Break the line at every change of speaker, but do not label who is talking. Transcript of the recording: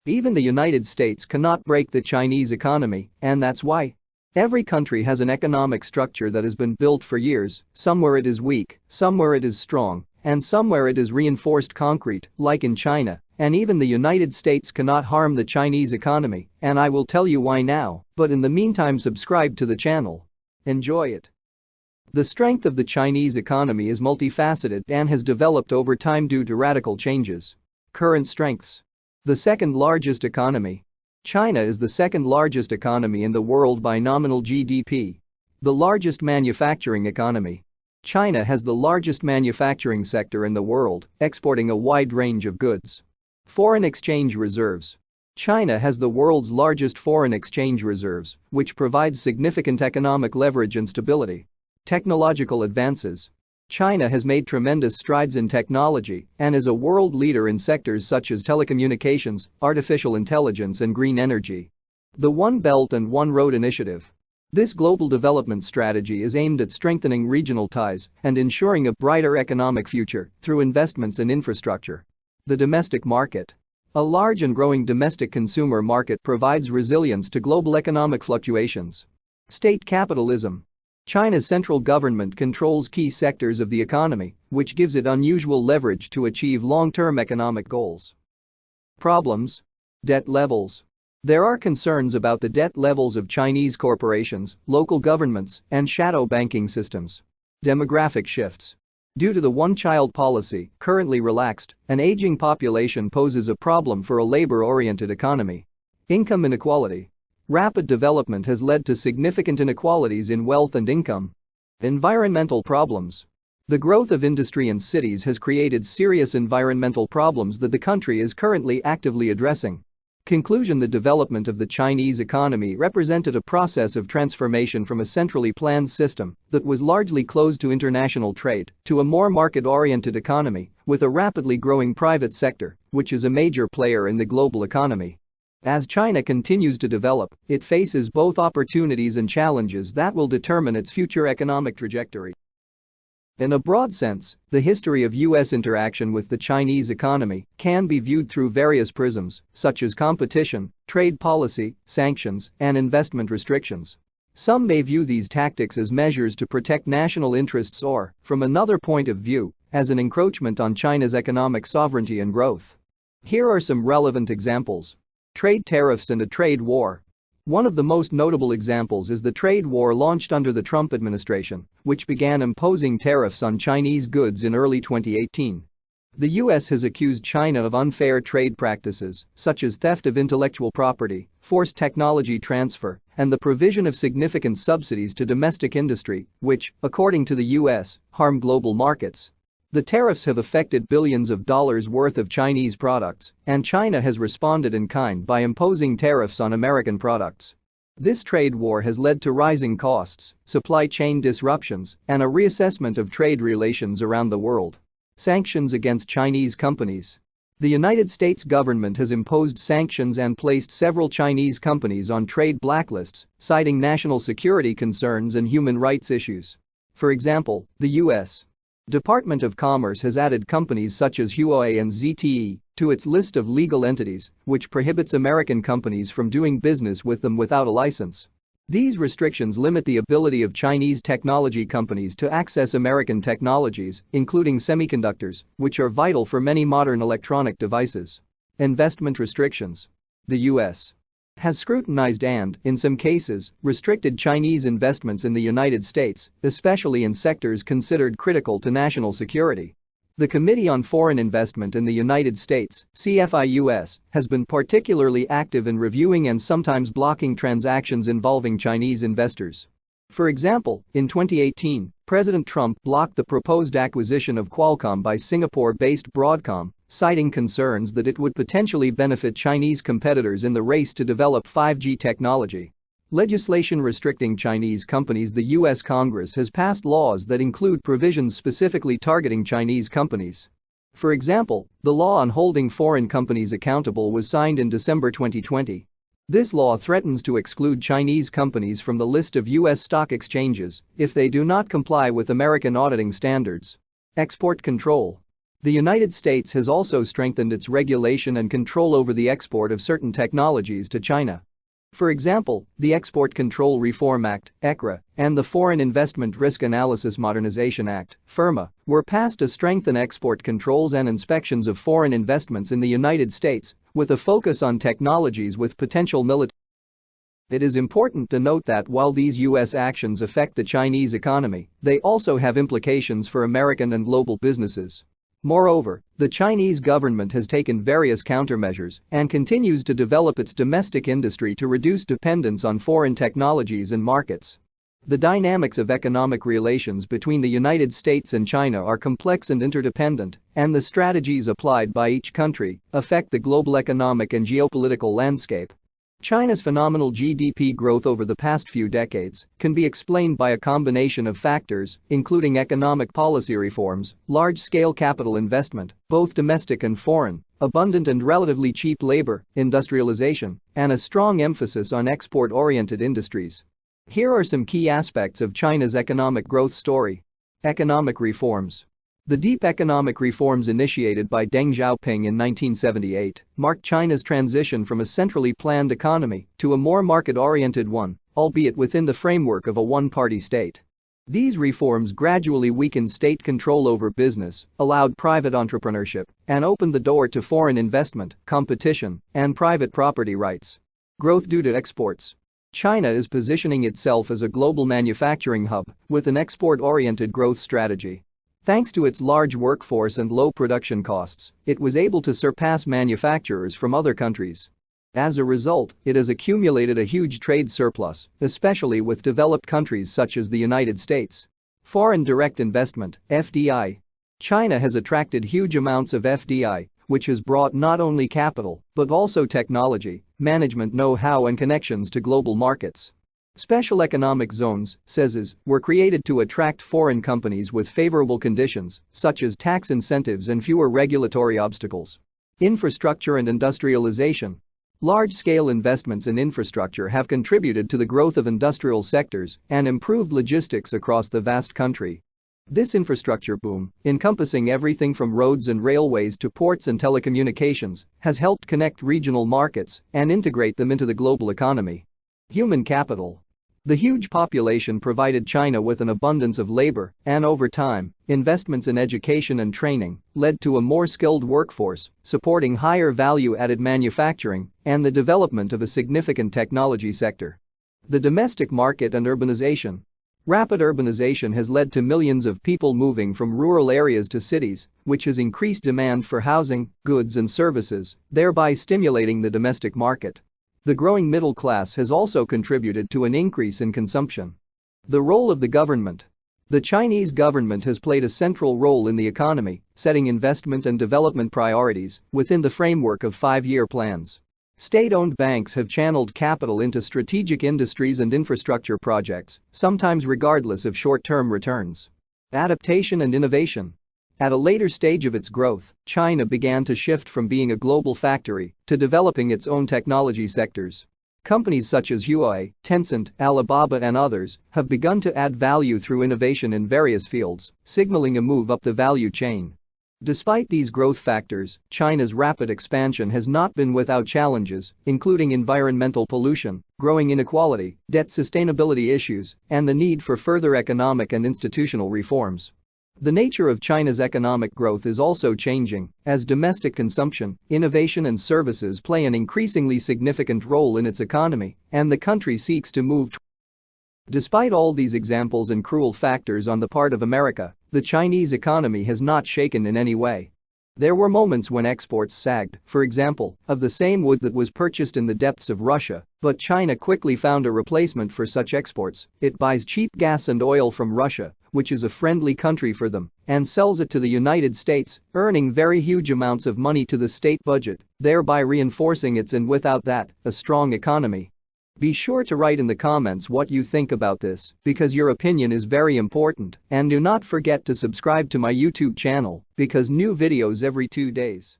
Even the United States cannot break the Chinese economy, and that's why. Every country has an economic structure that has been built for years, somewhere it is weak, somewhere it is strong, and somewhere it is reinforced concrete, like in China, and even the United States cannot harm the Chinese economy, and I will tell you why now, but in the meantime subscribe to the channel. Enjoy it. The strength of the Chinese economy is multifaceted and has developed over time due to radical changes. Current strengths. The second largest economy. China is the second largest economy in the world by nominal GDP. The largest manufacturing economy. China has the largest manufacturing sector in the world, exporting a wide range of goods. Foreign exchange reserves. China has the world's largest foreign exchange reserves, which provides significant economic leverage and stability. Technological advances. China has made tremendous strides in technology and is a world leader in sectors such as telecommunications, artificial intelligence and green energy. The One Belt and One Road Initiative. This global development strategy is aimed at strengthening regional ties and ensuring a brighter economic future through investments in infrastructure. The domestic market. A large and growing domestic consumer market provides resilience to global economic fluctuations. State capitalism. China's central government controls key sectors of the economy, which gives it unusual leverage to achieve long-term economic goals. Problems. Debt levels. There are concerns about the debt levels of Chinese corporations, local governments, and shadow banking systems. Demographic shifts. Due to the one-child policy, currently relaxed, an aging population poses a problem for a labor-oriented economy. Income inequality. Rapid development has led to significant inequalities in wealth and income. Environmental problems. The growth of industry and cities has created serious environmental problems that the country is currently actively addressing. Conclusion. The development of the Chinese economy represented a process of transformation from a centrally planned system that was largely closed to international trade to a more market-oriented economy with a rapidly growing private sector, which is a major player in the global economy. As China continues to develop, it faces both opportunities and challenges that will determine its future economic trajectory. In a broad sense, the history of U.S. interaction with the Chinese economy can be viewed through various prisms, such as competition, trade policy, sanctions, and investment restrictions. Some may view these tactics as measures to protect national interests or, from another point of view, as an encroachment on China's economic sovereignty and growth. Here are some relevant examples. Trade tariffs and a trade war. One of the most notable examples is the trade war launched under the Trump administration, which began imposing tariffs on Chinese goods in early 2018. The U.S. has accused China of unfair trade practices, such as theft of intellectual property, forced technology transfer, and the provision of significant subsidies to domestic industry, which, according to the U.S., harm global markets. The tariffs have affected billions of dollars worth of Chinese products, and China has responded in kind by imposing tariffs on American products. This trade war has led to rising costs, supply chain disruptions, and a reassessment of trade relations around the world. Sanctions against Chinese companies. The United States government has imposed sanctions and placed several Chinese companies on trade blacklists, citing national security concerns and human rights issues. For example, the U.S. Department of Commerce has added companies such as Huawei and ZTE to its list of legal entities, which prohibits American companies from doing business with them without a license. These restrictions limit the ability of Chinese technology companies to access American technologies, including semiconductors, which are vital for many modern electronic devices. Investment restrictions. The U.S. has scrutinized and, in some cases, restricted Chinese investments in the United States, especially in sectors considered critical to national security. The Committee on Foreign Investment in the United States, CFIUS, has been particularly active in reviewing and sometimes blocking transactions involving Chinese investors. For example, in 2018, President Trump blocked the proposed acquisition of Qualcomm by Singapore-based Broadcom, citing concerns that it would potentially benefit Chinese competitors in the race to develop 5G technology. Legislation restricting Chinese companies. The U.S. Congress has passed laws that include provisions specifically targeting Chinese companies. For example, the law on holding foreign companies accountable was signed in December 2020. This law threatens to exclude Chinese companies from the list of U.S. stock exchanges if they do not comply with American auditing standards. Export control. The United States has also strengthened its regulation and control over the export of certain technologies to China. For example, the Export Control Reform Act (ECRA) and the Foreign Investment Risk Analysis Modernization Act (FIRMA) were passed to strengthen export controls and inspections of foreign investments in the United States, with a focus on technologies with potential military. It is important to note that while these U.S. actions affect the Chinese economy, they also have implications for American and global businesses. Moreover, the Chinese government has taken various countermeasures and continues to develop its domestic industry to reduce dependence on foreign technologies and markets. The dynamics of economic relations between the United States and China are complex and interdependent, and the strategies applied by each country affect the global economic and geopolitical landscape. China's phenomenal GDP growth over the past few decades can be explained by a combination of factors, including economic policy reforms, large-scale capital investment, both domestic and foreign, abundant and relatively cheap labor, industrialization, and a strong emphasis on export-oriented industries. Here are some key aspects of China's economic growth story. Economic reforms. The deep economic reforms initiated by Deng Xiaoping in 1978 marked China's transition from a centrally planned economy to a more market-oriented one, albeit within the framework of a one-party state. These reforms gradually weakened state control over business, allowed private entrepreneurship, and opened the door to foreign investment, competition, and private property rights. Growth due to exports. China is positioning itself as a global manufacturing hub with an export-oriented growth strategy. Thanks to its large workforce and low production costs, it was able to surpass manufacturers from other countries. As a result, it has accumulated a huge trade surplus, especially with developed countries such as the United States. Foreign direct investment, FDI. China has attracted huge amounts of FDI, which has brought not only capital, but also technology, management know-how and connections to global markets. Special economic zones, CEZs, were created to attract foreign companies with favorable conditions, such as tax incentives and fewer regulatory obstacles. Infrastructure and industrialization. Large-scale investments in infrastructure have contributed to the growth of industrial sectors and improved logistics across the vast country. This infrastructure boom, encompassing everything from roads and railways to ports and telecommunications, has helped connect regional markets and integrate them into the global economy. Human capital. The huge population provided China with an abundance of labor, and over time, investments in education and training led to a more skilled workforce, supporting higher value-added manufacturing and the development of a significant technology sector. The domestic market and urbanization. Rapid urbanization has led to millions of people moving from rural areas to cities, which has increased demand for housing, goods and services, thereby stimulating the domestic market. The growing middle class has also contributed to an increase in consumption. The role of the government. The Chinese government has played a central role in the economy, setting investment and development priorities within the framework of 5-year plans. State-owned banks have channeled capital into strategic industries and infrastructure projects, sometimes regardless of short-term returns. Adaptation and innovation. At a later stage of its growth, China began to shift from being a global factory to developing its own technology sectors. Companies such as Huawei, Tencent, Alibaba and others have begun to add value through innovation in various fields, signaling a move up the value chain. Despite these growth factors, China's rapid expansion has not been without challenges, including environmental pollution, growing inequality, debt sustainability issues, and the need for further economic and institutional reforms. The nature of China's economic growth is also changing, as domestic consumption, innovation and services play an increasingly significant role in its economy, and the country seeks to move. Despite all these examples and cruel factors on the part of America, the Chinese economy has not shaken in any way. There were moments when exports sagged, for example, of the same wood that was purchased in the depths of Russia, but China quickly found a replacement for such exports. It buys cheap gas and oil from Russia, which is a friendly country for them, and sells it to the United States, earning very huge amounts of money to the state budget, thereby reinforcing its and without that, a strong economy. Be sure to write in the comments what you think about this, because your opinion is very important, and do not forget to subscribe to my YouTube channel, because new videos every 2 days.